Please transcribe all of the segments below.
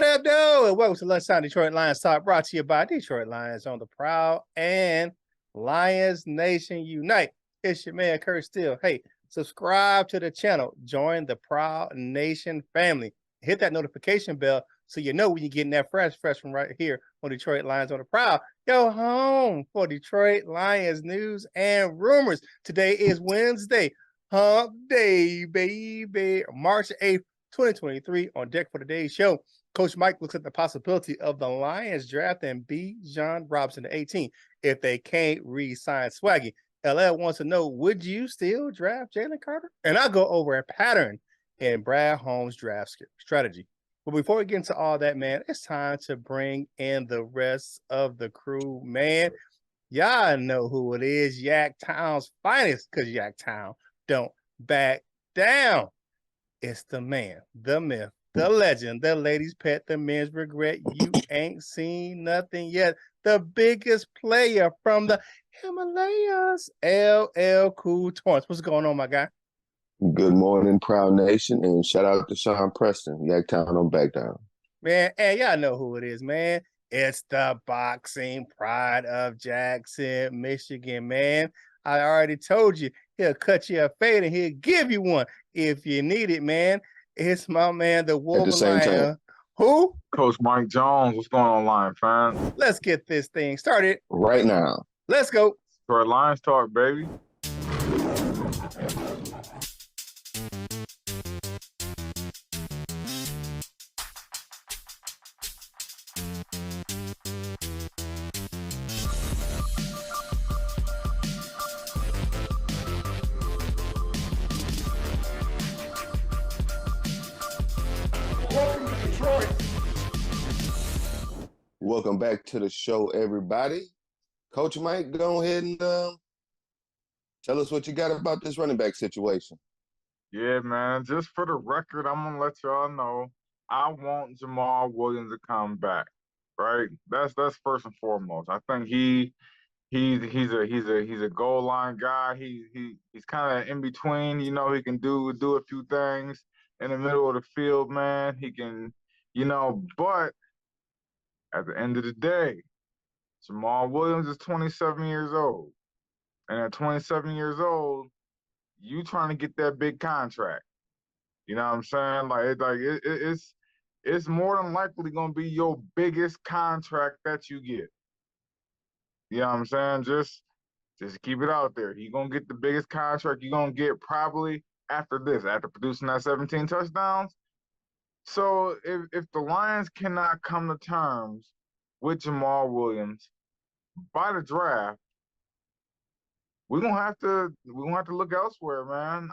What up, though? And welcome to Lunchtime Detroit Lions Talk, brought to you by Detroit Lions on the Prowl and Lions Nation Unite. It's your man, Curt Steele. Hey, subscribe to the channel. Join the Prowl Nation family. Hit that notification bell so you know when you're getting that fresh from right here on Detroit Lions on the Prowl. Go home for Detroit Lions news and rumors. Today is Wednesday, Hump Day, baby. March 8th, 2023. On deck for today's show, Coach Mike looks at the possibility of the Lions drafting Bijan Robinson at 18 if they can't re-sign Swaggy. LL wants to know, would you still draft Jalen Carter? And I'll go over a pattern in Brad Holmes' draft strategy. But before we get into all that, man, it's time to bring in the rest of the crew, man. Y'all know who it is, Yak Town's finest, because Yak Town don't back down. It's the man, the myth, the legend, the ladies' pet, the men's regret. You ain't seen nothing yet. The biggest player from the Himalayas, LL Cool Torrance. What's going on, my guy? Good morning, Proud Nation, and shout out to Sean Preston. Yaktown on back down. Man, and y'all know who it is, man. It's the boxing pride of Jackson, Michigan, man. I already told you, he'll cut you a fade and he'll give you one if you need it, man. It's my man, the Wolverine. Who? Coach Mike Jones. What's going on, Lion fans? Let's get this thing started right now. Let's go. For Lions Talk, baby. Welcome to Detroit. Welcome back to the show, everybody. Coach Mike, go ahead and tell us what you got about this running back situation. Yeah, man. Just for the record, I'm gonna let y'all know I want Jamal Williams to come back. Right? That's first and foremost. I think he's a goal line guy. He's kind of in between. You know, he can do a few things in the middle of the field, man. He can, but at the end of the day, Jamal Williams is 27 years old. And at 27 years old, you trying to get that big contract. You know what I'm saying? It's more than likely going to be your biggest contract that you get. You know what I'm saying? Just keep it out there. You're going to get the biggest contract you're going to get probably after producing that 17 touchdowns. So if the Lions cannot come to terms with Jamal Williams by the draft, we're gonna have to look elsewhere, man.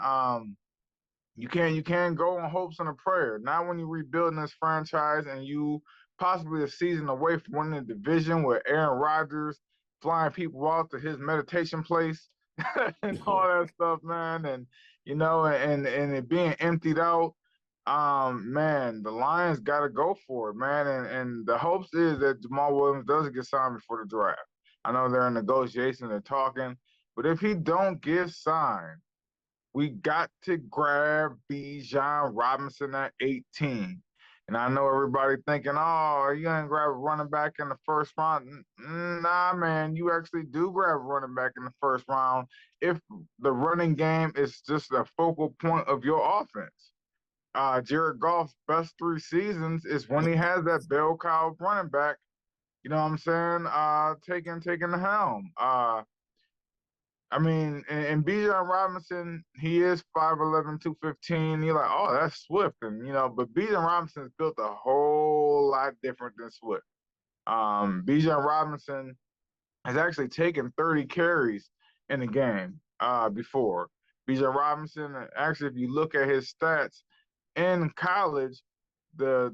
You can't go on hopes and a prayer. Not when you're rebuilding this franchise and you possibly a season away from winning the division with Aaron Rodgers flying people out to his meditation place and all that stuff, man. And and it being emptied out. Man, the Lions got to go for it, man. And the hopes is that Jamal Williams doesn't get signed before the draft. I know they're in negotiations, they're talking, but if he don't get signed, we got to grab Bijan Robinson at 18. And I know everybody thinking, oh, you ain't grab a running back in the first round. Nah, man, you actually do grab a running back in the first round if the running game is just a focal point of your offense. Jared Goff's best 3 seasons is when he has that bell cow running back, you know what I'm saying, taking the helm. I mean, and Bijan Robinson, he is 5'11", 215. You're like, oh, that's Swift. And, but Bijan Robinson's built a whole lot different than Swift. Bijan Robinson has actually taken 30 carries in the game before. Bijan Robinson, actually, if you look at his stats in college, the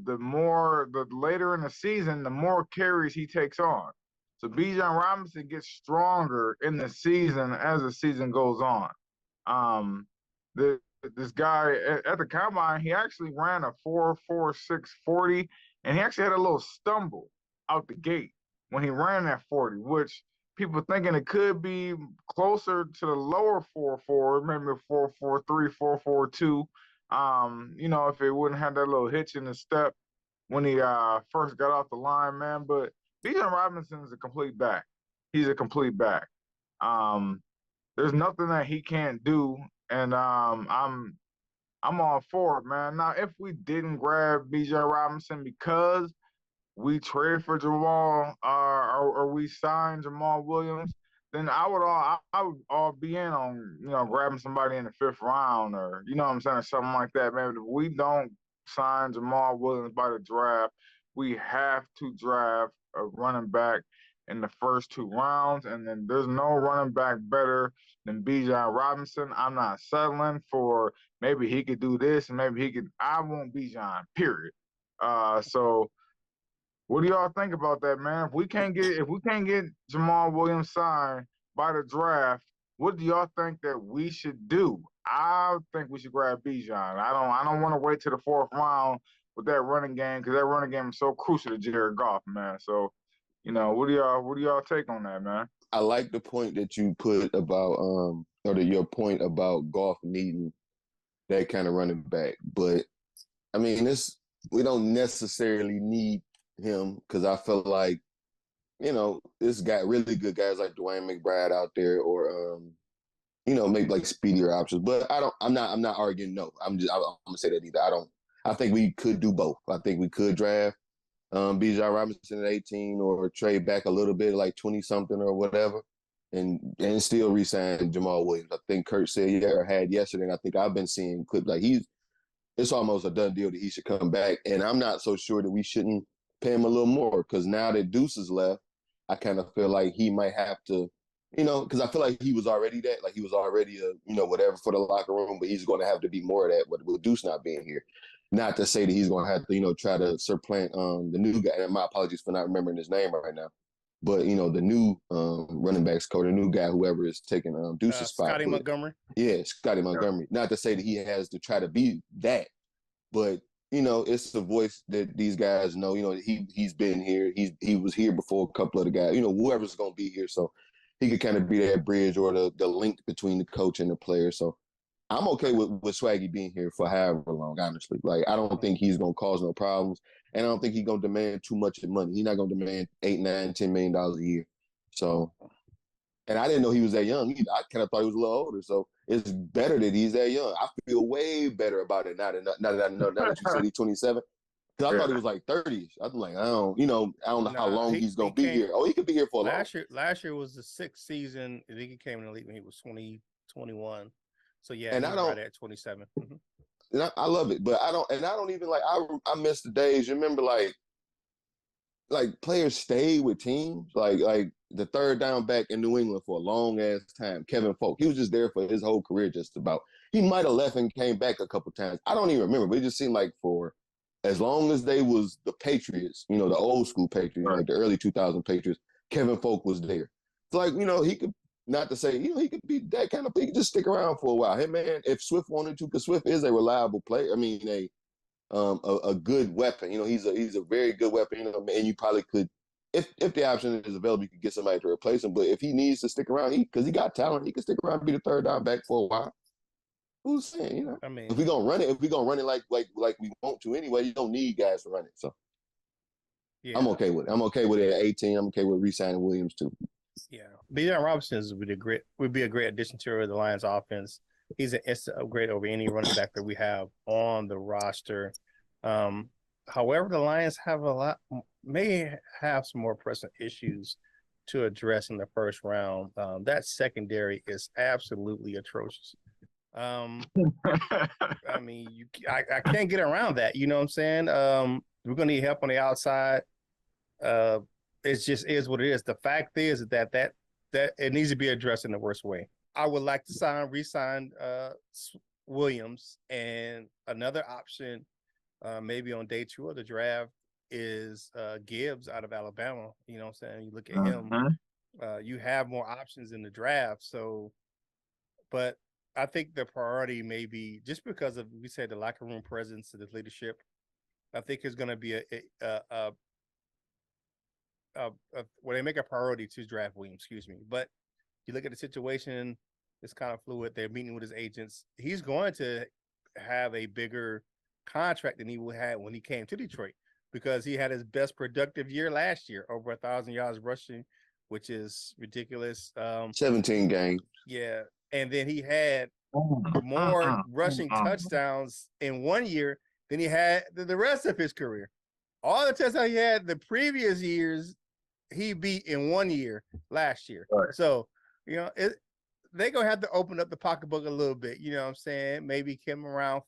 later in the season, the more carries he takes on. So Bijan Robinson gets stronger in the season as the season goes on. This guy at the combine, he actually ran a 4.46 40, and he actually had a little stumble out the gate when he ran that 40, which people thinking it could be closer to the lower 4.4, maybe 4.43, 4.42. If it wouldn't have that little hitch in the step when he first got off the line, man. But Bijan Robinson is a complete back. He's a complete back. There's nothing that he can't do, and I'm all for it, man. Now, if we didn't grab Bijan Robinson because we traded for Jamal or we signed Jamal Williams, then I would all be in on grabbing somebody in the 5th round or you know what I'm saying, or something like that, man. But if we don't sign Jamal Williams by the draft, we have to draft a running back in the first 2 rounds, and then there's no running back better than Bijan Robinson. I'm not settling for maybe he could do this and maybe he could. I want Bijan, period. So what do y'all think about that, man? If we can't get Jamal Williams signed by the draft, what do y'all think that we should do? I think we should grab Bijan. I don't want to wait to the 4th round with that running game because that running game is so crucial to Jared Goff, man. So, what do y'all take on that, man? I like the point that you put about your point about Goff needing that kind of running back. But I mean, we don't necessarily need him because I feel like, this guy, really good guys like Dwayne McBride out there or maybe like speedier options. But I'm not arguing no. I'm gonna say that either. I think we could do both. I think we could draft Bijan Robinson at 18 or trade back a little bit, like 20-something or whatever, and still re-sign Jamal Williams. I think Curt said or had yesterday, and I think I've been seeing clips like it's almost a done deal that he should come back. And I'm not so sure that we shouldn't pay him a little more because now that Deuce is left, I kind of feel like he might have to, because I feel like he was already that, like he was already whatever for the locker room, but he's going to have to be more of that with Deuce not being here. Not to say that he's going to have to, try to supplant the new guy. And my apologies for not remembering his name right now. But, the new running backs coach, the new guy, whoever is taking Deuce's spot. Scotty Montgomery. Yeah, Scotty Montgomery. Not to say that he has to try to be that, but, it's the voice that these guys know. He's been here. He was here before a couple of the guys, whoever's going to be here. So he could kind of be that bridge or the link between the coach and the player. So I'm okay with Swaggy being here for however long, honestly. Like, I don't think he's going to cause no problems. And I don't think he's going to demand too much money. He's not going to demand $8, $9, $10 million a year. So, and I didn't know he was that young either. I kind of thought he was a little older. So it's better that he's that young. I feel way better about it now that I know, now that you said he's 27. Because I thought he was like 30. I was like, I don't know how long he's going to be here. Oh, he could be here for a long. Last year was the 6th season. I think he came in the league when he was 21. So yeah, and I don't, right at 27. Mm-hmm. And I love it, but I don't even like. I miss the days. You remember like players stayed with teams like the 3rd down back in New England for a long ass time. Kevin Folk, he was just there for his whole career. Just about. He might have left and came back a couple times. I don't even remember, but it just seemed like for as long as they was the Patriots, the old school Patriots, like the early 2000 Patriots, Kevin Folk was there. It's like he could. Not to say, he could be that kind of, he could just stick around for a while. Hey, man, if Swift wanted to, because Swift is a reliable player. I mean, a good weapon. He's a very good weapon, and you probably could, if the option is available, you could get somebody to replace him. But if he needs to stick around, because he got talent, he can stick around and be the 3rd down back for a while. Who's saying, I mean, if we're going to run it like we want to anyway, you don't need guys to run it. So yeah. I'm okay with it. I'm okay with it at 18. I'm okay with re-signing Williams too. Yeah, Bijan Robinson would be a great addition to the Lions offense. He's an instant upgrade over any running back that we have on the roster. However, the Lions may have some more pressing issues to address in the 1st round. That secondary is absolutely atrocious. I mean, I can't get around that. You know what I'm saying? We're gonna need help on the outside. It just is what it is. The fact is that it needs to be addressed in the worst way. I would like to re-sign Williams, and another option, maybe on day 2 of the draft, is Gibbs out of Alabama. You know what I'm saying? You look at him, you have more options in the draft. So, but I think the priority may be just because of, we said, the locker room presence and the leadership. I think it's going to be when they make a priority to draft Williams, but you look at the situation, it's kind of fluid. They're meeting with his agents. He's going to have a bigger contract than he would have when he came to Detroit. because he had his best productive year last year, over 1,000 yards rushing, which is ridiculous. 17 games. Yeah, and then he had more rushing touchdowns in 1 year than he had the rest of his career. All the touchdowns he had the previous years, he beat in 1 year last year. Right. So, they're going to have to open up the pocketbook a little bit. You know what I'm saying? Maybe keep him around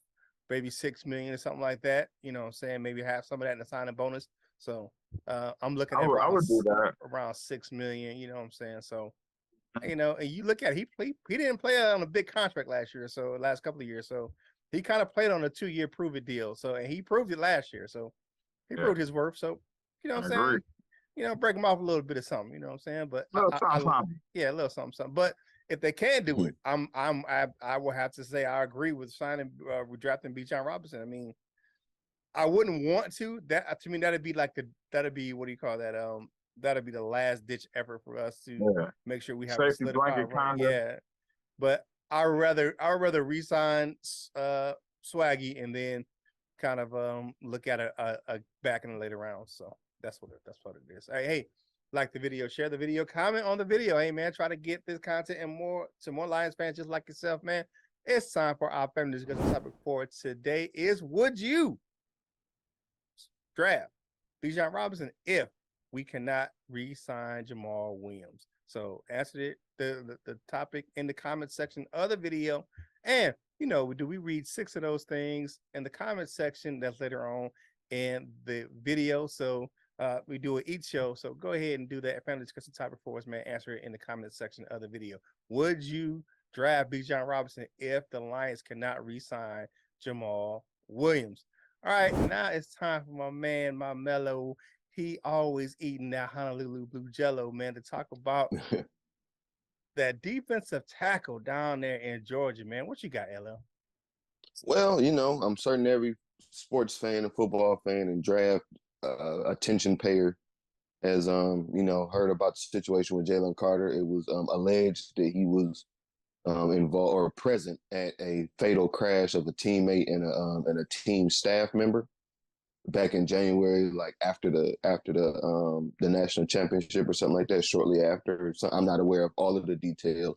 maybe $6 million or something like that. You know what I'm saying? Maybe have some of that in the signing bonus. So I'm looking at I would do that. around $6 million. You know what I'm saying? So, and you look at it, he didn't play on a big contract last year, so last couple of years. So he kind of played on a 2-year prove it deal. So, and he proved it last year. So he proved his worth. So, you know what I'm saying? Break him off a little bit of something. You know what I'm saying? But a little something. But if they can do it, I will have to say I agree with signing, with drafting Bijan Robinson. I mean, I wouldn't want to. That to me, that'd be what do you call that? That'd be the last ditch effort for us to make sure we have a solidified run. Yeah, but I'd rather re-sign Swaggy and then kind of look at a back in the later rounds. So that's what it is. Hey, like the video, share the video, comment on the video. Hey man, try to get this content and more to more Lions fans just like yourself, man. It's time for our family discussion topic for today is: would you draft Bijan Robinson if we cannot re-sign Jamal Williams? So answer the topic in the comment section of the video. And do we read 6 of those things in the comment section? That's later on in the video. So we do it each show. So go ahead and do that family discussion topic for us, man. Answer it in the comment section of the video. Would you draft Bijan Robinson if the Lions cannot re-sign Jamal Williams? All right, now it's time for my man, my mellow. He always eating that Honolulu Blue Jello, man, to talk about that defensive tackle down there in Georgia, man. What you got, LL? Well, I'm certain every sports fan and football fan and draft attention payer has, heard about the situation with Jalen Carter. It was alleged that he was involved or present at a fatal crash of a teammate and a team staff member back in January, like after the national championship or something like that, shortly after. So I'm not aware of all of the details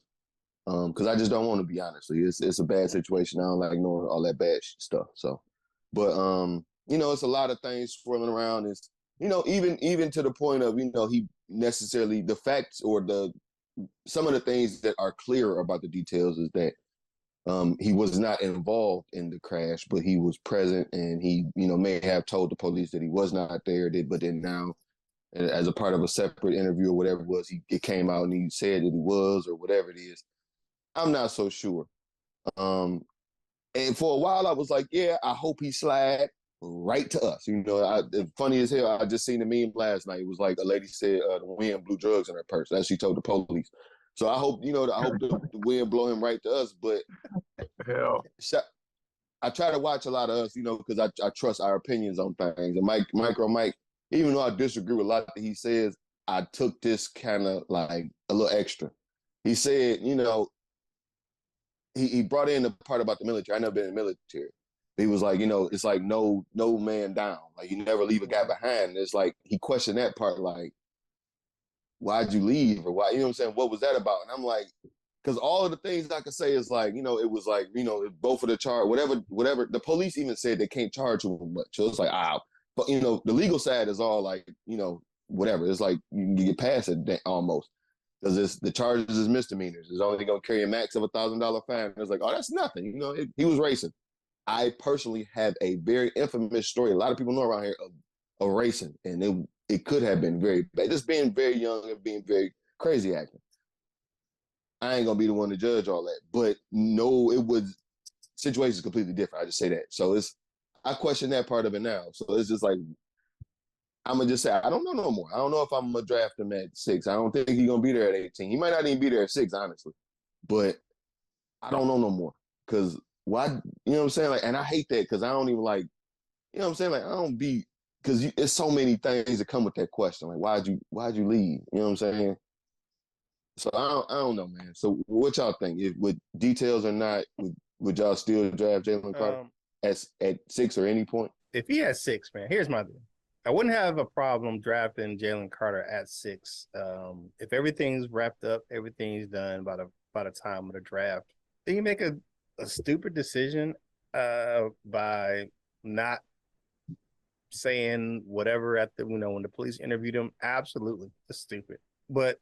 because I just don't want to be honest. It's a bad situation. I don't like knowing all that bad stuff. So, but it's a lot of things swirling around. Is even to the point of he necessarily the facts or some of the things that are clear about the details is that he was not involved in the crash, but he was present, and he, may have told the police that he was not there. But then now, as a part of a separate interview or whatever it was, it came out and he said that he was, or whatever it is. I'm not so sure. And for a while, I was like, yeah, I hope he slide right to us. Funny as hell, I just seen the meme last night. It was like a lady said the wind blew drugs in her purse. As she told the police. So I hope, the wind blow him right to us. But hell, I try to watch a lot of us, because I trust our opinions on things. And Mike, even though I disagree with a lot that he says, I took this kind of like a little extra. He said, he brought in the part about the military. I never been in the military. He was like, it's like no man down. Like you never leave a guy behind. And it's like he questioned that part, like, why'd you leave, or why? You know what I'm saying? What was that about? And I'm like, because all of the things I could say is like, it was like, both of the charge, whatever. The police even said they can't charge you much. So it's like, but the legal side is all like, whatever. It's like you can get past it almost. Because the charges is misdemeanors. It's only going to carry a max of $1,000 fine. And it's like, oh, that's nothing. He was racing. I personally have a very infamous story. A lot of people know around here of racing, and it could have been very bad. Just being very young and being very crazy acting. I ain't gonna be the one to judge all that, but no, it was situations completely different. I just say that. So I question that part of it now. So it's just like I'm gonna just say I don't know no more. I don't know if I'm gonna draft him at 6. I don't think he's gonna be there at 18. He might not even be there at 6, honestly. But I don't know no more because why? You know what I'm saying? Like, and I hate that because I don't even like. You know what I'm saying? Like I don't be. Because it's so many things that come with that question. Like, why'd you leave? You know what I'm saying? So I don't know, man. So what y'all think? With details or not, would y'all still draft Jalen Carter at 6 or any point? If he has 6, man, here's my thing. I wouldn't have a problem drafting Jalen Carter at 6. If everything's wrapped up, everything's done by the time of the draft, then you make a stupid decision by not saying whatever at the when the police interviewed him. Absolutely, it's stupid. But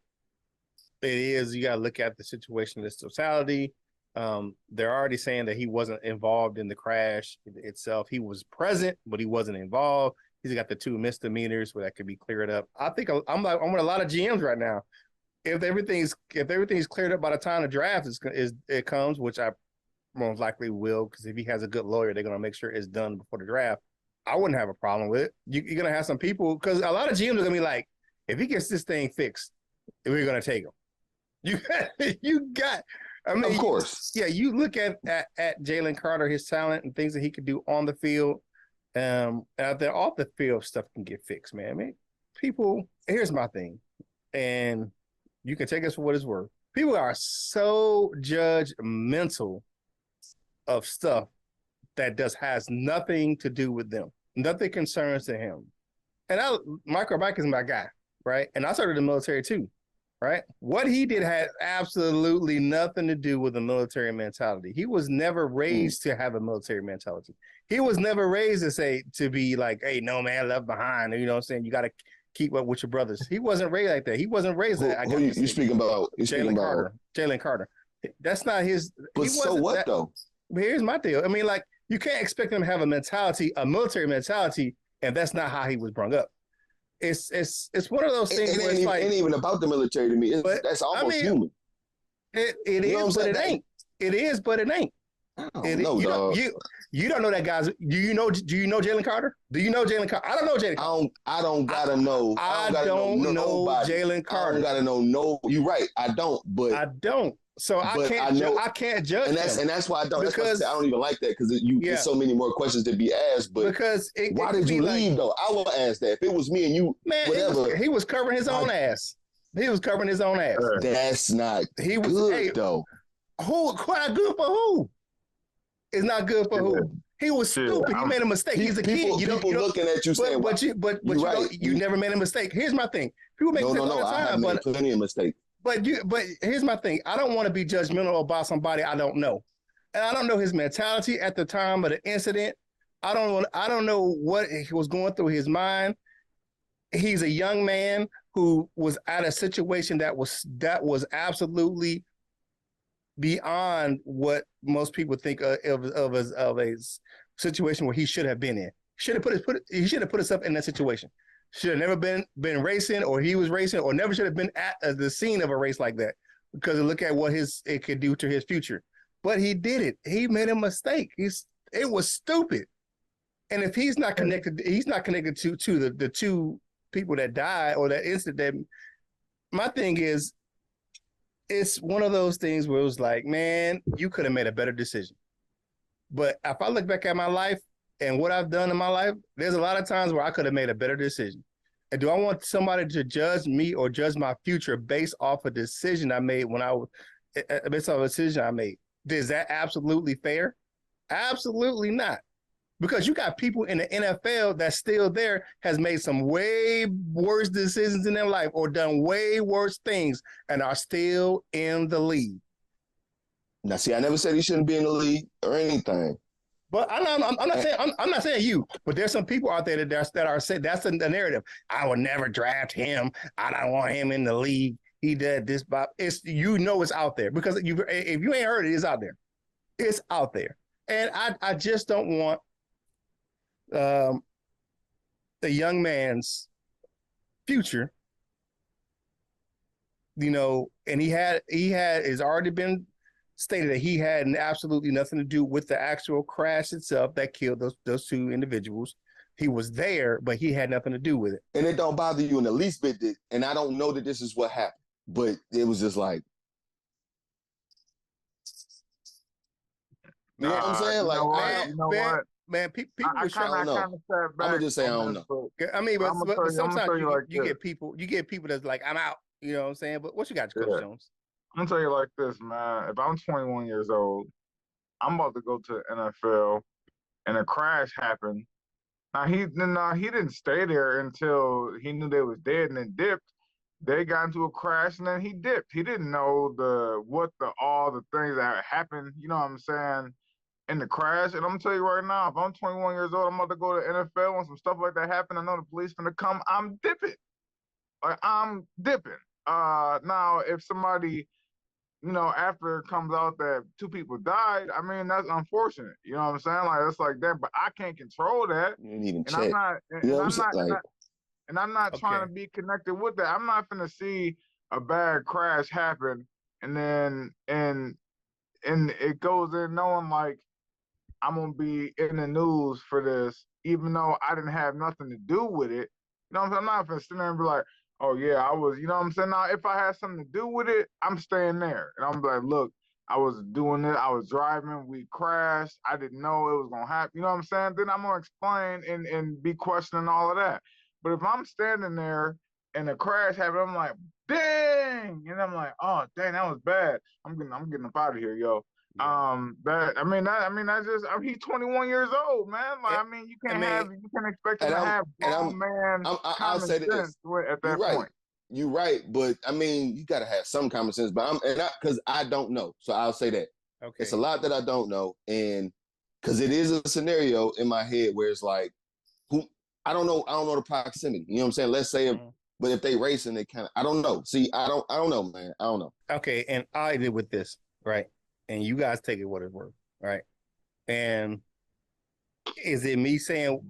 it is, you gotta look at the situation in its totality. They're already saying that he wasn't involved in the crash itself. He was present, but he wasn't involved. He's got the 2 misdemeanors where that could be cleared up. I think I'm with a lot of GMs right now. If everything's cleared up by the time the draft it comes, which I most likely will, because if he has a good lawyer, they're gonna make sure it's done before the draft. I wouldn't have a problem with it. You're gonna have some people, because a lot of GMs are gonna be like, if he gets this thing fixed, we're gonna take him. You got. I mean, of course. You look at Jalen Carter, his talent and things that he could do on the field. Out there, off the field stuff can get fixed, man. I mean, people. Here's my thing, and you can take this for what it's worth. People are so judgmental of stuff that has nothing to do with them, nothing concerns to him. And Michael Mike is my guy, right? And I started the military too. Right? What he did had absolutely nothing to do with the military mentality. He was never raised to have a military mentality. He was never raised to be like, hey, no man left behind. You know what I'm saying? You got to keep up with your brothers. He wasn't raised like that. He wasn't raised like that. You speaking about? Jalen Carter. Jalen Carter. That's not his. But so what though? Here's my deal. I mean, like, you can't expect him to have a military mentality, and that's not how he was brought up. It's one of those things where it's like, it ain't even about the military to me. That's almost human. It is, but it ain't. It is, but it ain't. You don't know that guy's. Do you know Jalen Carter? Do you know Jalen Carter? I don't know Jalen Carter. I don't gotta know. I don't know Jalen Carter. I don't gotta know. No, you're right. I don't. But I don't. So I can't judge. And that's why I don't. Because I don't even like that, because there's so many more questions to be asked. But why did you leave though? I will ask that. If it was me and you, man, whatever. He was covering his own ass. He was covering his own ass. That's not good though. Who? Quite good for who? It's not good for who? He was stupid. He made a mistake. He's a kid. People looking at you saying, but you never made a mistake. Here's my thing. People make mistakes all the time. I have made plenty of mistakes. But here's my thing. I don't want to be judgmental about somebody I don't know. And I don't know his mentality at the time of the incident. I don't know what was going through his mind. He's a young man who was at a situation that was absolutely beyond what most people think of a situation where he should have been in. He should have put himself in that situation. Should have never been racing, or he was racing, or never should have been at the scene of a race like that, because look at what it could do to his future. But he did it. He made a mistake. It was stupid. And if he's not connected to the 2 people that died or that incident. My thing is, it's one of those things where it was like, man, you could have made a better decision. But if I look back at my life and what I've done in my life, there's a lot of times where I could have made a better decision. And do I want somebody to judge me or judge my future based off a decision I made based off a decision I made? Is that absolutely fair? Absolutely not. Because you got people in the NFL that's still there, has made some way worse decisions in their life or done way worse things and are still in the league. Now, see, I never said he shouldn't be in the league or anything. But I'm not saying you, but there's some people out there that are saying that's the narrative. I would never draft him. I don't want him in the league. He did this, but it's out there, because if you ain't heard it, it's out there. It's out there, and I just don't want the young man's future, and he has already been stated that he had absolutely nothing to do with the actual crash itself that killed those 2 individuals. He was there, but he had nothing to do with it. And it don't bother you in the least bit. And I don't know that this is what happened, but it was just like, you know what I'm saying? Like, what? Man, people I don't know. I'm gonna just say I don't know. I mean, but sometimes you get people that's like, I'm out. You know what I'm saying? But what you got, Coach Jones? I'm gonna tell you like this, man. If I'm 21 years old, I'm about to go to the NFL, and a crash happened. He didn't stay there until he knew they was dead and then dipped. They got into a crash and then he dipped. He didn't know all the things that happened. You know what I'm saying? In the crash. And I'm gonna tell you right now, if I'm 21 years old, I'm about to go to NFL and some stuff like that happen. I know the police gonna come. I'm dipping. Like I'm dipping. Now if somebody, after it comes out that two people died, I mean that's unfortunate. You know what I'm saying? Like it's like that, but I can't control that. You didn't even And check. I'm not. You know what I'm saying? Like, And I'm not trying Okay. to be connected with that. I'm not gonna see a bad crash happen and then and it goes in knowing like I'm gonna be in the news for this, even though I didn't have nothing to do with it. You know what I'm saying? I'm not gonna sit there and be like, oh yeah, I was, you know what I'm saying? Now if I had something to do with it, I'm staying there. And I'm like, look, I was doing it, I was driving, we crashed, I didn't know it was gonna happen. You know what I'm saying? Then I'm gonna explain and be questioning all of that. But if I'm standing there and a crash happened, I'm like, dang, and I'm like, oh dang, that was bad. I'm getting up out of here, yo. Yeah. He's 21 years old, man. Like, It- I mean, I mean, you can't expect him and to I'm have and grown man I'll common say sense this. at You're that right. point. You're right, but I mean, you gotta have some common sense. But because I don't know, so I'll say that it's a okay. lot that I don't know, and because it is a scenario in my head where it's like, who I don't know the proximity. You know what I'm saying? Let's say, Mhm. but if they racing, they kind of I don't know. See, I don't know, man. I don't know. Okay, and I did with this, right? And you guys take it what it's worth, right? And is it me saying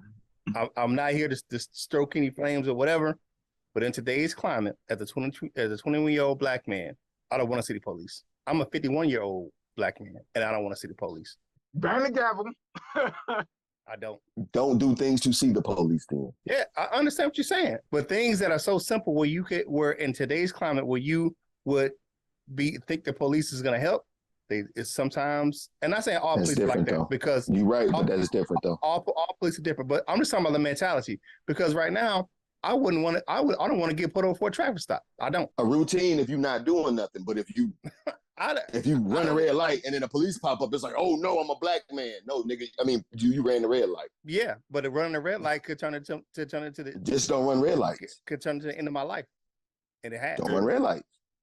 I'm not here to stroke any flames or whatever? But in today's climate, as a 21-year-old black man, I don't want to see the police. I'm a 51-year-old black man, and I don't want to see the police. Bang the gavel. I don't. Don't do things to see the police. Then Yeah, I understand what you're saying, but things that are so simple where in today's climate where you would think the police is going to help, it's sometimes, and not saying all that's police are like different that though. because You're right, all, but that's different though. all police are different. But I'm just talking about the mentality because right now I wouldn't want to. I don't want to get put over for a traffic stop. I don't. A routine if you're not doing nothing, but if you run a red light and then the police pop up, it's like, oh no, I'm a black man. No, nigga. I mean, you ran the red light. Yeah, but running a red light could turn into the Just don't run red lights. could turn to the end of my life, and it has. Don't run red lights.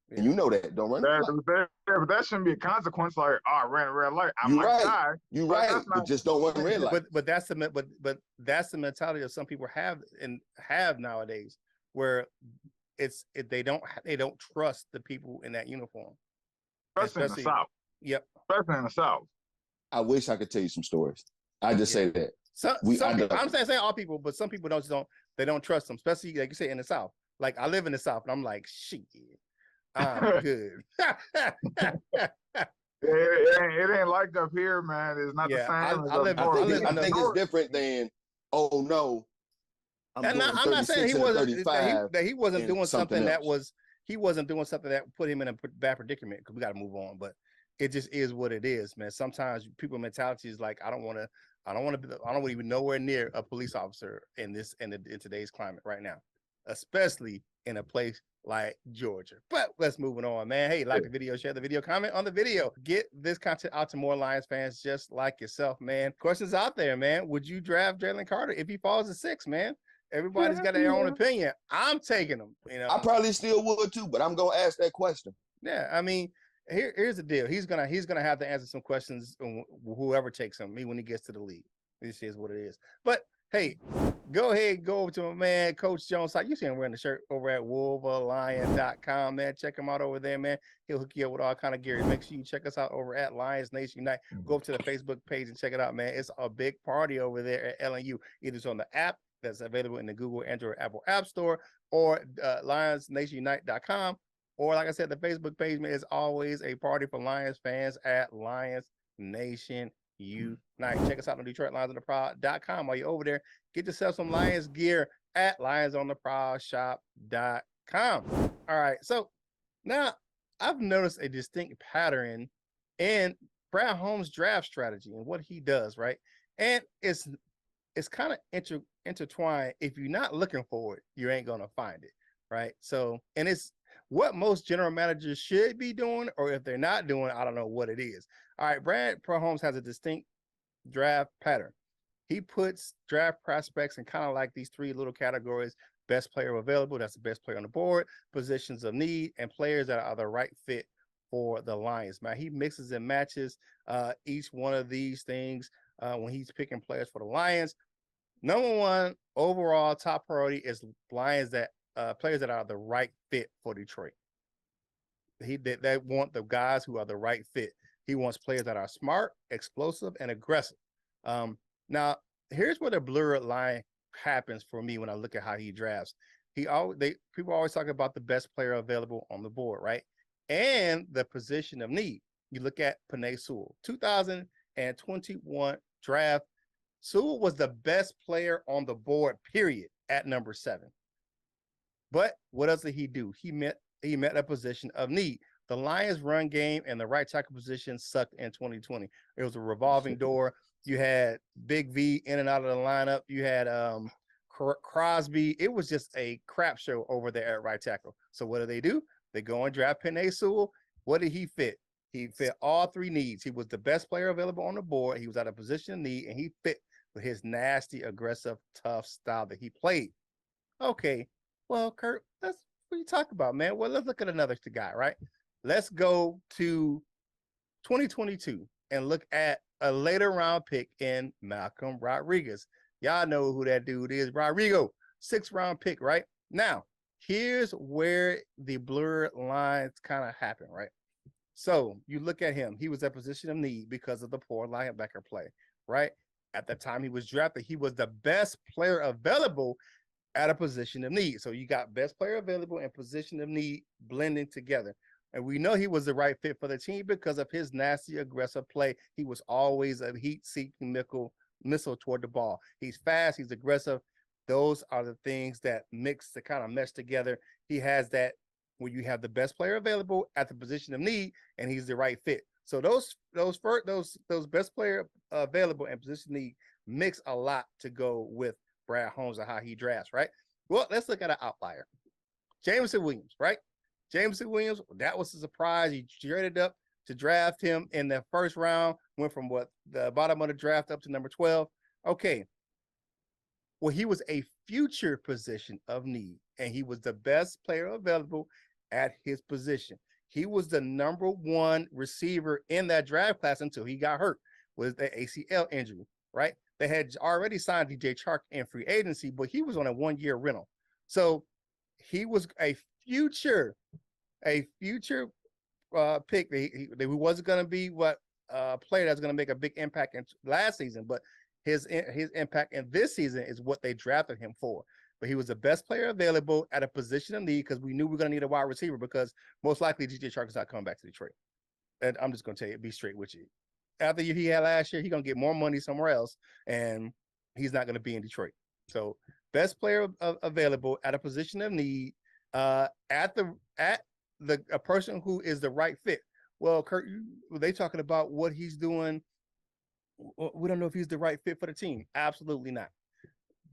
Yeah. And you know that. Don't run red lights. But that shouldn't be a consequence. Like, oh, I ran a red light. I You're might right. die. You're But right. that's But not- just don't run red lights. But that's the mentality that some people have nowadays, where they don't trust the people in that uniform. Especially in the South. Yep. Especially in the South. I wish I could tell you some stories. I just say that. Some people, I'm saying all people, but some people don't trust them, especially like you say in the South. Like I live in the South, and I'm like, shit, I'm good. It ain't like up here, man. It's not the same. I think it's different than, oh no, I'm not saying he wasn't doing something that put him in a bad predicament, because we got to move on. But it just is what it is, man. Sometimes people mentality is like, I don't want to even nowhere near a police officer in today's climate right now, especially in a place like Georgia. But let's move on, man. Hey, like the video, share the video, comment on the video. Get this content out to more Lions fans just like yourself, man. Questions out there, man. Would you draft Jalen Carter if he falls to 6, man? Everybody's got their own opinion. I'm taking him. I probably still would too, but I'm gonna ask that question. Yeah, I mean, here's the deal. He's gonna have to answer some questions. Whoever takes him, when he gets to the league. This is what it is. But hey, go ahead, go over to my man, Coach Jones. You see him wearing the shirt over at wolverlion.com, man. Check him out over there, man. He'll hook you up with all kind of gear. Make sure you check us out over at Lions Nation Unite. Go up to the Facebook page and check it out, man. It's a big party over there at LNU. Either it's on the app that's available in the Google, Android, Apple App Store, or LionsNationUnite.com. Or like I said, the Facebook page, man, is always a party for Lions fans at Lions Nation Unite. Check us out on DetroitLionsOnTheProwl.com. While you're over there, get yourself some Lions gear at LionsOnTheProwlShop.com. All right, so now I've noticed a distinct pattern in Brad Holmes' draft strategy and what he does, right? And it's kind of intertwined. If you're not looking for it, you ain't gonna find it, right? So, and it's what most general managers should be doing, or if they're not doing, I don't know what it is. All right, Brad Holmes has a distinct draft pattern. he puts draft prospects in kind of like these three little categories: best player available, that's the best player on the board, positions of need, and players that are the right fit for the Lions. Man, he mixes and matches each one of these things when he's picking players for the Lions. Number one overall top priority is Lions that players that are the right fit for Detroit. They want the guys who are the right fit. He wants players that are smart, explosive, and aggressive. Now, here's where the blurred line happens for me when I look at how he drafts. People always talk about the best player available on the board, right? And the position of need. You look at Penei Sewell, 2021 draft. Sewell was the best player on the board, period, at number 7. But what else did he do? He met a position of need. The Lions' run game and the right tackle position sucked in 2020. It was a revolving door. You had Big V in and out of the lineup. You had Crosby. It was just a crap show over there at right tackle. So what do? They go and draft Penei Sewell. What did he fit? He fit all three needs. He was the best player available on the board. He was at a position of need, and he fit with his nasty, aggressive, tough style that he played. Okay, well, Curt, that's what you talk about, man. Well, let's look at another guy, right? Let's go to 2022 and look at a later round pick in Malcolm Rodriguez. Y'all know who that dude is, Rodrigo, 6th round pick, right? Now, here's where the blurred lines kind of happen, right? So you look at him, he was at position of need because of the poor linebacker play, right? At the time he was drafted, he was the best player available at a position of need. So you got best player available and position of need blending together. And we know he was the right fit for the team because of his nasty, aggressive play. He was always a heat-seeking missile toward the ball. He's fast, he's aggressive. Those are the things that mix to kind of mesh together. He has that where you have the best player available at the position of need, and he's the right fit. So those best player available and position need mix a lot to go with Brad Holmes and how he drafts, right? Well, let's look at an outlier. Jameson Williams, right? Jameson Williams, that was a surprise. He traded up to draft him in the first round, went from the bottom of the draft up to number 12. Okay. Well, he was a future position of need, and he was the best player available at his position. He was the number 1 receiver in that draft class until he got hurt with the ACL injury, right? They had already signed DJ Chark in free agency, but he was on a 1-year rental. So he was a future pick. He wasn't going to be a player that's going to make a big impact in last season, but his impact in this season is what they drafted him for. But he was the best player available at a position of need because we knew we were going to need a wide receiver because most likely DJ Chark is not coming back to Detroit. And I'm just going to tell you, be straight with you. After he had last year, he's going to get more money somewhere else, and he's not going to be in Detroit. So best player available at a position of need a person who is the right fit. Well, Curt, they talking about what he's doing. We don't know if he's the right fit for the team. Absolutely not.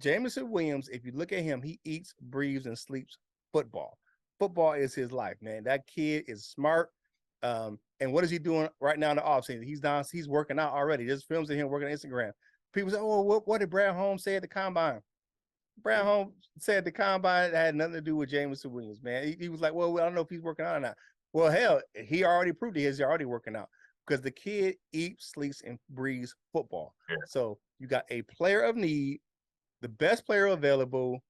Jameson Williams, if you look at him, he eats, breathes, and sleeps football. Football is his life, man. That kid is smart. And what is he doing right now in the offseason? He's working out already. There's films of him working on Instagram. People say, oh, what did Brad Holmes say at the combine? Brad Holmes said the combine had nothing to do with Jameson Williams, man. He was like, well, I don't know if he's working out or not. Well, hell, he already proved he's already working out because the kid eats, sleeps, and breathes football. Yeah. So you got a player of need, the best player available,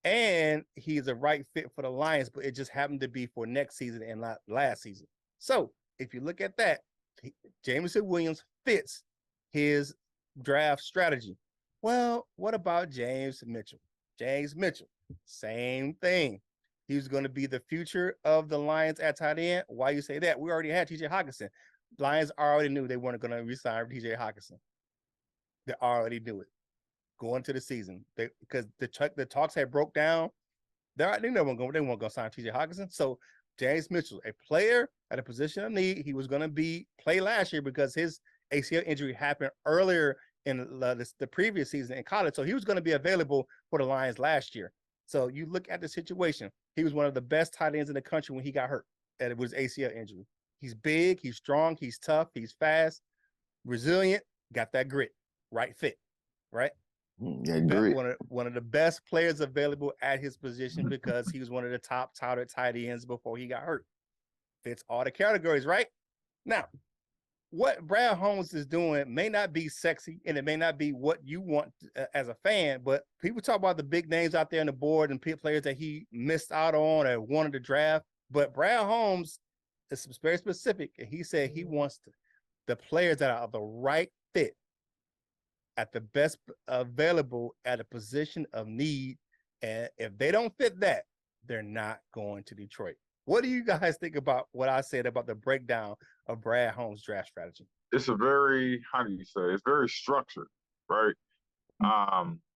and he's a right fit for the Lions, but it just happened to be for next season and not last season. So if you look at that, Jameson Williams fits his draft strategy. Well, what about James Mitchell? James Mitchell, same thing. He's going to be the future of the Lions at tight end. Why you say that? We already had TJ Hockenson. Lions already knew they weren't going to resign TJ Hockenson. They already knew it going to the season because the talks had broke down. They weren't going to sign TJ Hockenson. So James Mitchell, a player at a position of need, he was going to play last year because his ACL injury happened earlier in the previous season in college. So he was going to be available for the Lions last year. So you look at the situation. He was one of the best tight ends in the country when he got hurt, and it was ACL injury. He's big, he's strong, he's tough, he's fast, resilient, got that grit, right fit. right? Yeah, great. One of the best players available at his position because he was one of the top touted tight ends before he got hurt. Fits all the categories, right? Now, what Brad Holmes is doing may not be sexy and it may not be what you want as a fan, but people talk about the big names out there on the board and players that he missed out on or wanted to draft. But Brad Holmes is very specific, and he said he wants the players that are the right fit at the best available at a position of need. And if they don't fit that, they're not going to Detroit. What do you guys think about what I said about the breakdown of Brad Holmes' draft strategy? It's a very, how do you say, it's very structured, right?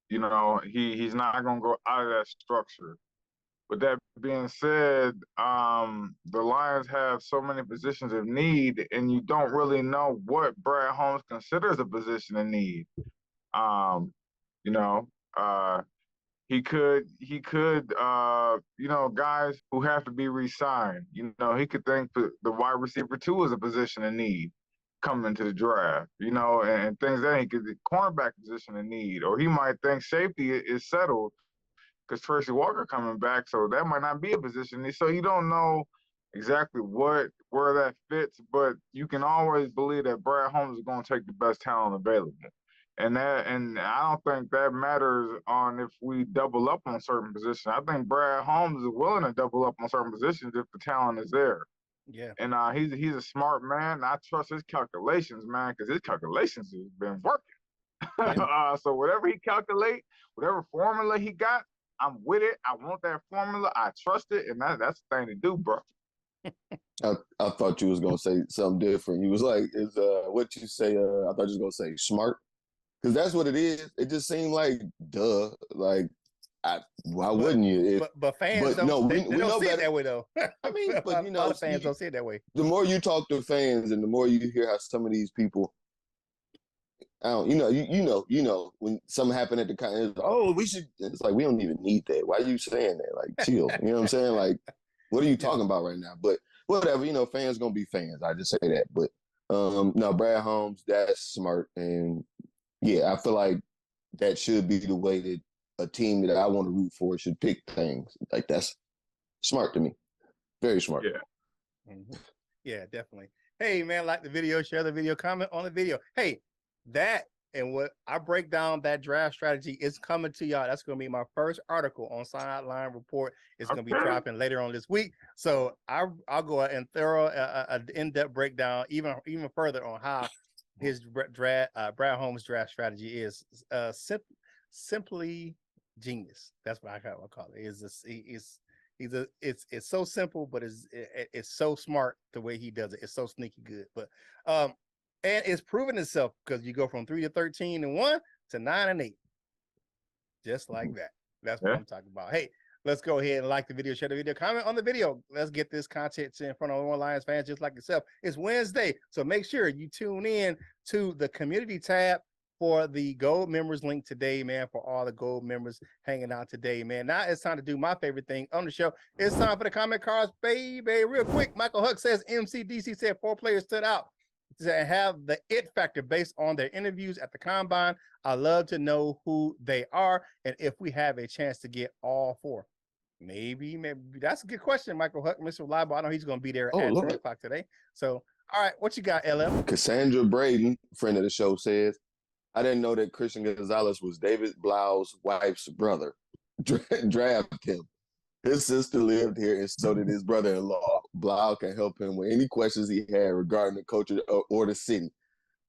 You know, he's not going to go out of that structure. With that being said, the Lions have so many positions of need, and you don't really know what Brad Holmes considers a position of need. You know, he could, you know, guys who have to be re-signed. You know, he could think the wide receiver too is a position of need coming into the draft. You know, and things that he could, the cornerback position of need, or he might think safety is settled because Tracy Walker coming back, so that might not be a position. So you don't know exactly where that fits, but you can always believe that Brad Holmes is going to take the best talent available. And I don't think that matters on if we double up on certain positions. I think Brad Holmes is willing to double up on certain positions if the talent is there. Yeah. And he's a smart man. I trust his calculations, man, because his calculations has been working. Yeah. So whatever he calculate, whatever formula he got, I'm with it. I want that formula. I trust it, and that's the thing to do, bro. I thought you was gonna say something different. You was like, "Is what you say?" I thought you was gonna say smart, because that's what it is. It just seemed like duh. Like, why wouldn't you? But fans don't. They don't see it that way, though. I mean, but you know, a lot of fans don't see it that way. The more you talk to fans, and the more you hear how some of these people. You know, when something happened at the kind, oh, we should. It's like we don't even need that. Why are you saying that? Like, chill. You know what I'm saying? Like, what are you talking about right now? But whatever, you know, fans gonna be fans. I just say that. But no, Brad Holmes, that's smart, and yeah, I feel like that should be the way that a team that I want to root for should pick things. Like, that's smart to me. Very smart. Yeah. Mm-hmm. Yeah, definitely. Hey, man, like the video, share the video, comment on the video. Hey. That and what I break down that draft strategy is coming to y'all. That's going to be my first article on Sideline Report. It's going to be dropping later on this week. So I'll go and thorough an in-depth breakdown, even further on how his Brad Holmes draft strategy is simply genius. That's what I call it. It's so simple, but it's so smart the way he does it. It's so sneaky good. But and it's proven itself because you go from 3 to 13 and 1 to 9 and 8. Just like that. That's what I'm talking about. Hey, let's go ahead and like the video, share the video, comment on the video. Let's get this content in front of more Lions fans just like yourself. It's Wednesday, so make sure you tune in to the community tab for the Gold members link today, man, for all the Gold members hanging out today, man. Now it's time to do my favorite thing on the show. It's time for the comment cards, baby. Real quick, Michael Huck says MCDC said 4 players stood out to have the it factor based on their interviews at the combine. I love to know who they are and if we have a chance to get all 4. Maybe that's a good question, Michael Huck, Mr. Reliable. I know he's going to be there at 10 o'clock today. So, all right, what you got, LM? Cassandra Braden, friend of the show, says, I didn't know that Christian Gonzalez was David Blau's wife's brother. Draft him. His sister lived here, and so did his brother-in-law. Blau can help him with any questions he had regarding the coach or the city.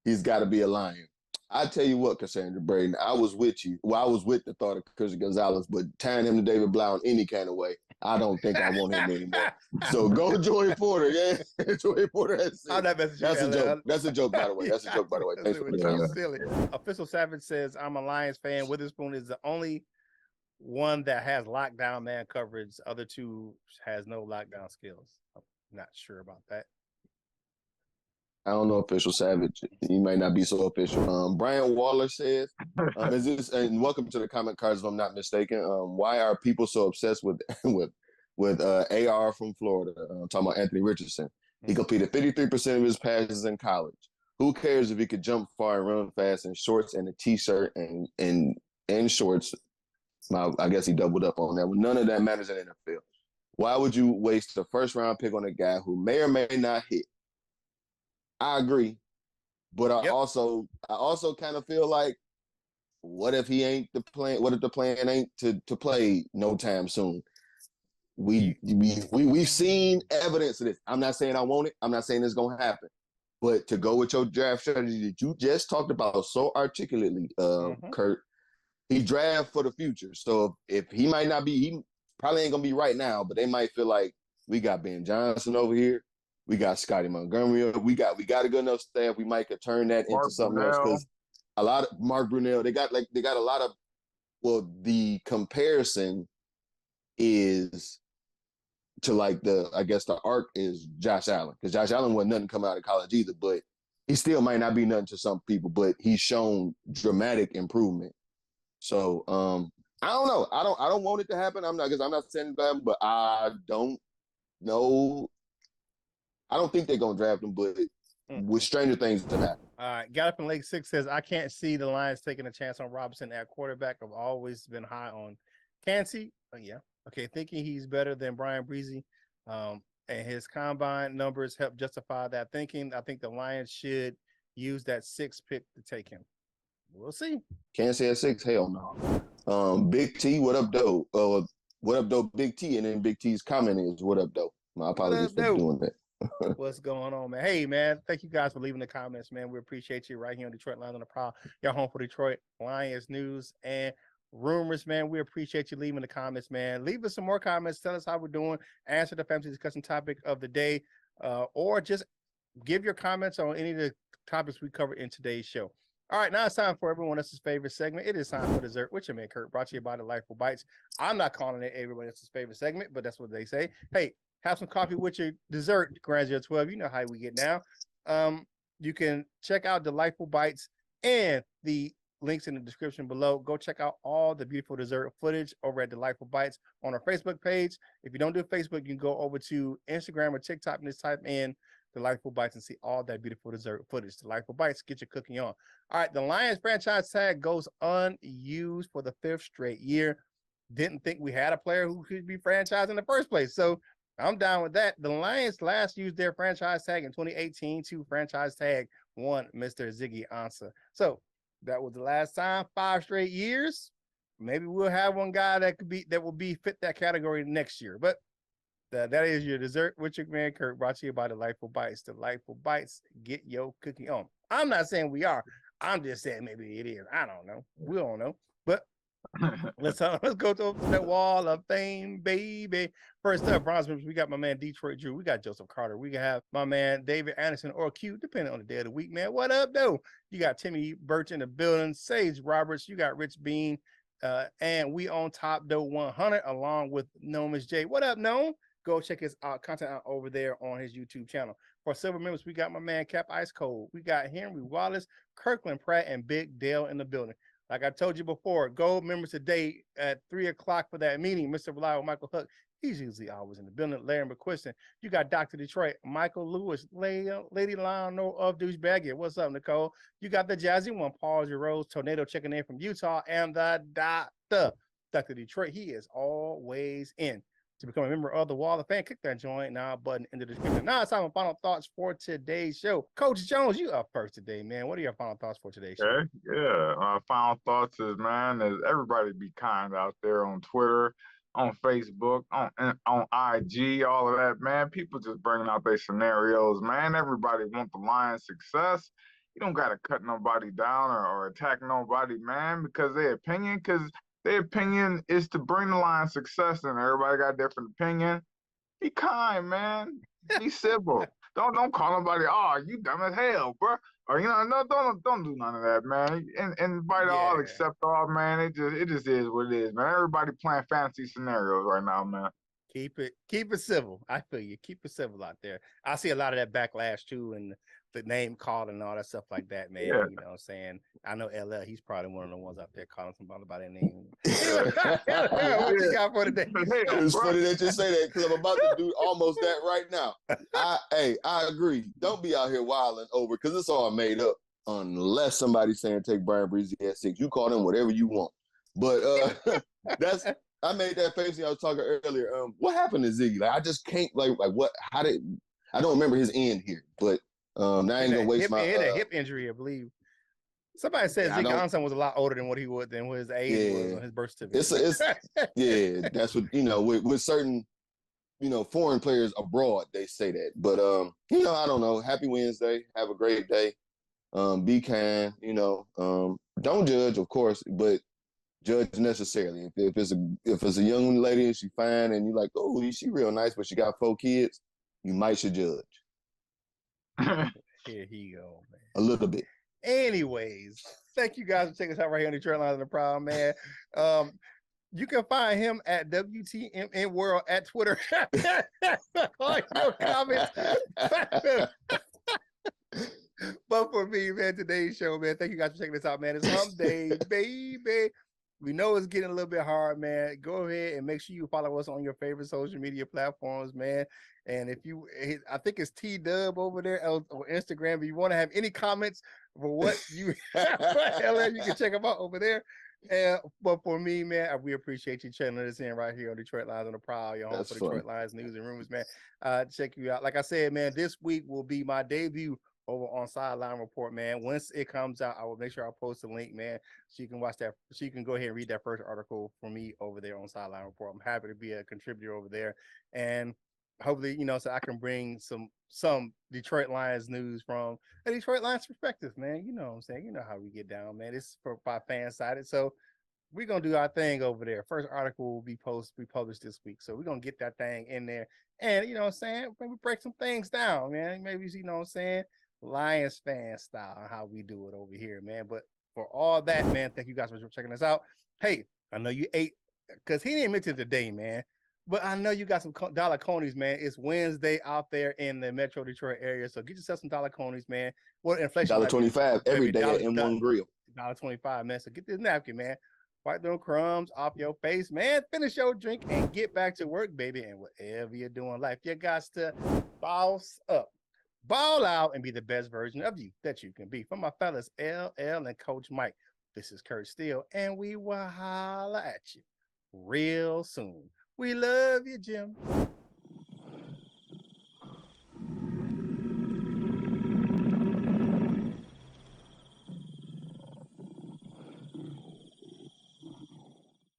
He's got to be a Lion. I tell you what, Cassandra Braden, I was with you. Well, I was with the thought of Christian Gonzalez, but tying him to David Blau in any kind of way, I don't think I want him anymore. So go Joey Porter, yeah. Joey Porter. That's a joke. That's a joke, by the way. That's a joke, by the way. Thanks for putting that. Silly. Official Savage says, I'm a Lions fan. Witherspoon is the only one that has lockdown man coverage. Other 2 has no lockdown skills. I'm not sure about that. I don't know, Official Savage. You might not be so official. Brian Waller says, is this, and welcome to the comment cards if I'm not mistaken. Why are people so obsessed with AR from Florida? I'm talking about Anthony Richardson. He completed 53% of his passes in college. Who cares if he could jump far and run fast in shorts and a t-shirt and shorts? I guess he doubled up on that. None of that matters in the NFL. Why would you waste a first-round pick on a guy who may or may not hit? I agree, but I also kind of feel like, what if he ain't the plan? What if the plan ain't to play no time soon? We've seen evidence of this. I'm not saying I want it. I'm not saying it's gonna happen. But to go with your draft strategy that you just talked about so articulately, Curt, he draft for the future. So if he might not be, he probably ain't gonna be right now, but they might feel like, we got Ben Johnson over here, we got Scotty Montgomery, we got a good enough staff. We might could turn that into something else, because a lot of Mark Brunell, they got a lot of. Well, the comparison is to like I guess the arc is Josh Allen, because Josh Allen wasn't nothing coming out of college either, but he still might not be nothing to some people, but he's shown dramatic improvement. So I don't know. I don't want it to happen. I'm not saying that, but I don't know. I don't think they're gonna draft him, but with stranger things to happen. All right, got up in Lake 6 says, I can't see the Lions taking a chance on Robinson at quarterback. I've always been high on Kancey. Yeah. Okay, thinking he's better than Brian Breezy. And his combine numbers help justify that thinking. I think the Lions should use that 6th pick to take him. We'll see. Can't say at 6. Hell no. Big T, what up, though? What up, though, Big T? And then Big T's comment is, what up, though? My apologies for doing that. What's going on, man? Hey, man, thank you guys for leaving the comments, man. We appreciate you right here on Detroit Lions on the Prowl. Your home for Detroit Lions news and rumors, man. We appreciate you leaving the comments, man. Leave us some more comments. Tell us how we're doing. Answer the fantasy discussion topic of the day, or just give your comments on any of the topics we covered in today's show. All right, now it's time for everyone else's favorite segment. It is time for Dessert with your man Curt, brought to you by Delightful Bites. I'm not calling it everyone else's favorite segment, but that's what they say. Hey, have some coffee with your dessert, Grandeur 12. You know how we get down. You can check out Delightful Bites and the links in the description below. Go check out all the beautiful dessert footage over at Delightful Bites on our Facebook page. If you don't do Facebook, you can go over to Instagram or TikTok and just type in Delightful Bites and see all that beautiful dessert footage. Delightful Bites, get your cooking on. All right, the Lions franchise tag goes unused for the 5th straight year. Didn't think we had a player who could be franchised in the first place, so I'm down with that. The Lions last used their franchise tag in 2018 to franchise tag one Mr. Ziggy Ansah. So that was the last time, 5 straight years. Maybe we'll have one guy that will be fit that category next year. But that is your dessert with your man Curt, brought to you by Delightful Bites. Delightful Bites, get your cooking on. I'm not saying we are. I'm just saying maybe it is. I don't know. We don't know. But let's go to that wall of fame, baby. First up, bronze members, we got my man Detroit Drew. We got Joseph Carter. We have my man David Anderson or Q, depending on the day of the week, man. What up, though? You got Timmy Birch in the building, Sage Roberts. You got Rich Bean, and we on top though 100 along with Nomis J. What up, Gnome? Go check his content out over there on his YouTube channel. For silver members, we got my man Cap Ice Cold. We got Henry Wallace, Kirkland Pratt, and Big Dale in the building. Like I told you before, gold members today at 3 o'clock for that meeting. Mr. Reliable Michael Hook, he's usually always in the building. Larry McQuiston, you got Dr. Detroit, Michael Lewis, Lady Lionel of Douchebag. What's up, Nicole? You got the Jazzy one, Paul Giroux, Tornado checking in from Utah, and the Doctor. Dr. Detroit, he is always in. To become a member of the Wall of Fame, click that join now button in the description. Now it's time for final thoughts for today's show. Coach Jones, you up first today, man. What are your final thoughts for today's show? Okay, yeah. Final thoughts is, man, is everybody be kind out there on Twitter, on Facebook, on IG, all of that, man. People just bringing out their scenarios, man. Everybody want the Lions' success. You don't got to cut nobody down or attack nobody, man, because their opinion is to bring the Lions success, and everybody got a different opinion. Be kind, man. Be civil. Don't call nobody, oh, you dumb as hell, bro. Or no, don't do none of that, man. And invite all, accept all, man. It just is what it is, man. Everybody playing fantasy scenarios right now, man. Keep it civil. I feel you. Keep it civil out there. I see a lot of that backlash too, and the name calling and all that stuff like that, man. Yeah. You know what I'm saying? I know LL, he's probably one of the ones out there calling somebody by their name. What you got for today? It's funny that you say that because I'm about to do almost that right now. I agree. Don't be out here wilding over because it's all made up unless somebody's saying take Brian Breezy at 6. You call them whatever you want. But I made that face when I was talking earlier. What happened to Ziggy? Like I just can't I don't remember his end here, but I ain't gonna waste my hip injury, I believe. Somebody said Ziggy Ansah was a lot older than what his age was on his birth certificate. Yeah, that's what with certain foreign players abroad they say that. But I don't know. Happy Wednesday. Have a great day. Be kind. Don't judge, of course, but judge necessarily. If it's a young lady and she fine and you're like, oh, she real nice, but she got 4 kids, you might should judge. Here he go, man. A little bit. Anyways, thank you guys for checking us out right here on Detroit Lions and the Prowl, man. You can find him at WTMN World at Twitter. All your comments. But for me, man, today's show, man, thank you guys for checking this out, man. It's hump day, baby. We know it's getting a little bit hard, man. Go ahead and make sure you follow us on your favorite social media platforms, man. And I think it's T-Dub over there on Instagram. If you want to have any comments for what you you can check them out over there. But for me, man, we appreciate you checking us in right here on Detroit Lions on the Prowl, your home for Detroit Lions news and rumors, man. Check you out. Like I said, man, this week will be my debut over on Sideline Report, man. Once it comes out, I will make sure I post a link, man, so you can watch that. So you can go ahead and read that first article for me over there on Sideline Report. I'm happy to be a contributor over there, and hopefully, so I can bring some Detroit Lions news from a Detroit Lions perspective, man. You know what I'm saying? You know how we get down, man. It's by fan-sided, so we're gonna do our thing over there. First article will be published this week, so we're gonna get that thing in there, and you know what I'm saying? Maybe break some things down, man. Maybe you know what I'm saying? Lions fan style, how we do it over here, man. But for all that, man, thank you guys for checking us out. Hey, I know you ate, because he didn't mention today, man, but I know you got some dollar conies, man. It's Wednesday out there in the Metro Detroit area, so get yourself some dollar conies, man. What inflation? $1.25 every day at M1 Grill. $1.25, man. So get this napkin, man. Wipe them crumbs off your face, man. Finish your drink and get back to work, baby. And whatever you're doing in life, you got to boss up. Ball out and be the best version of you that you can be. For my fellas, LL and Coach Mike, this is Curt Steele, and we will holla at you real soon. We love you, Jim.